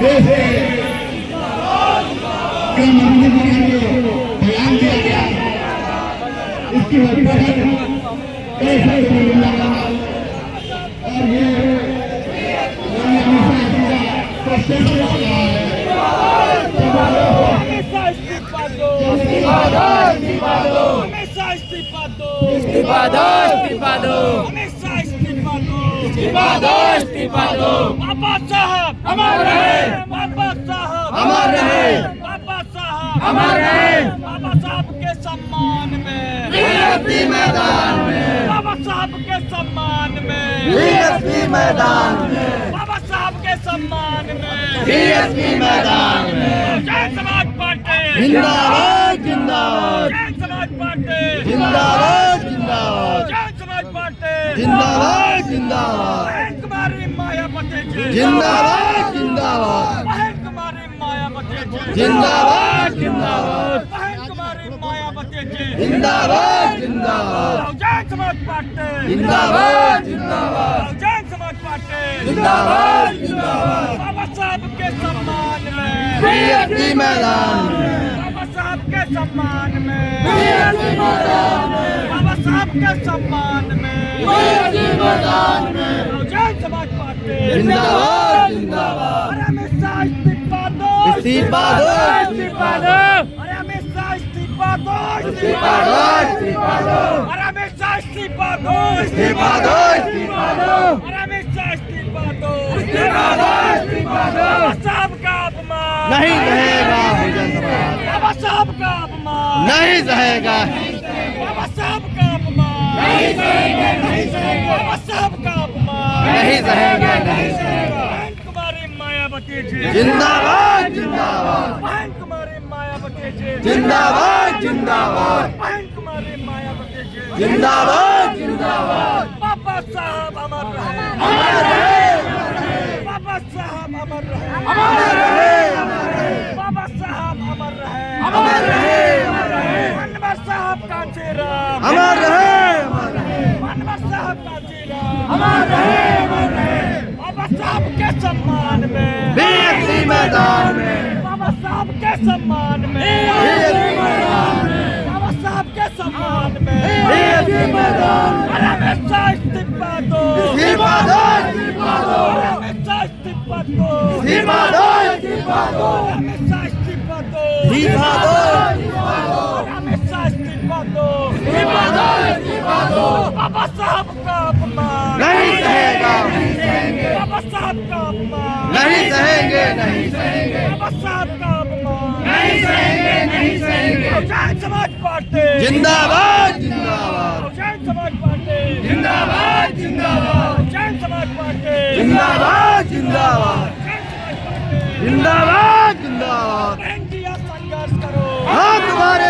देश के गृह मंत्री को बयान दिया गया, इसकी वजह कैसे और ये बाबा साहब अमर रहे, बाबा साहब अमर रहे, बाबा साहब अमर रहे, बाबा साहब के सम्मान में बीएसपी मैदान में, बाबा साहब के सम्मान में बीएसपी मैदान में, बाबा साहब के सम्मान में बीएसपी मैदान में। जय समाज पार्टी जिंदाबाद जिंदाबाद, जय समाज पार्टी जिंदाबाद जिंदाबाद, जय समाज पार्टी जिंदाबाद जिंदाबाद, बहन कुमारी मायावती जी जिंदाबाद जिंदाबाद, बहन कुमारी मायावती जी जिंदाबाद जिंदाबाद, बहन कुमारी मायावती जी जिंदाबाद जिंदाबाद, जय समाज पार्टी जिंदाबाद जिंदाबाद, जय समाज पार्टी जिंदाबाद जिंदाबाद, बाबा साहब के सम्मान में बीएसपी मैदान में, बाबा साहब के सम्मान में बीएसपी मैदान में, बाबा साहब के सम्मान में बीएसपी मैदान में। जय समाज पार्टी जिंदाबाद जिंदाबाद, अरे अमित शाह इस्तीफा दो इस्तीफा दो, इस्तीफा दो, अरे अमित शाह इस्तीफा दो इस्तीफा दो, इस्तीफा दो, अरे अमित शाह इस्तीफा दो इस्तीफा दो, इस्तीफा दो, अरे अमित शाह इस्तीफा दो इस्तीफा दो, इस्तीफा दो। बाबा साहब का अपमान नहीं रहेगा बहुजन समाज, बाबा साहब का अपमान नहीं सहेगा, बाबा साहब का अपमान नहीं सहेंगे, नहीं सहेंगे, बाबा साहब का अपमान नहीं सहेंगे, नहीं सहेंगे। बहन कुमारी मायावती जी जिंदाबाद जिंदाबाद, बहन कुमारी मायावती जी जिंदाबाद जिंदाबाद, बहन कुमारी मायावती जी जिंदाबाद जिंदाबाद, बाबा साहब अमर रहे, अमर रहे, अमर रहे, बाबा साहब अमर रहे, अमर रहे, अमर रहे, बाबा साहब अमर रहे, अमर रहे, अमर रहे, मनवर साहब का चेहरा अमर रहे, अमर रहे, मनवर साहब का चेहरा अमर रहे, अमर रहे। बाबा साहब के सम्मान में बीएसपी मैदान में, बाबा साहब के सम्मान में बीएसपी मैदान में, बाबा साहब के सम्मान में बीएसपी मैदान में। अरे अमित शाह इस्तीफा दो इस्तीफा दो, इस्तीफा दो, अरे अमित शाह इस्तीफा दो इस्तीफा दो, इस्तीफा दो, अरे अमित शाह इस्तीफा दो इस्तीफा दो, इस्तीफा दो, अरे अमित शाह इस्तीफा दो इस्तीफा दो, इस्तीफा दो। बाबा साहब का अपमान नहीं सहेगा, नहीं सहेंगे, बाबा साहब का अपमान नहीं सहेंगे, नहीं सहेंगे, बाबा साहब का अपमान नहीं सहेंगे, नहीं सहेंगे। जय समाज पार्टी जिंदाबाद जिंदाबाद, जय समाज पार्टी जिंदाबाद जिंदाबाद, जय समाज पार्टी जिंदाबाद जिंदाबाद, जय समाज पार्टी जिंदाबाद जिंदाबाद। इंडिया संघर्ष करो हम तुम्हारे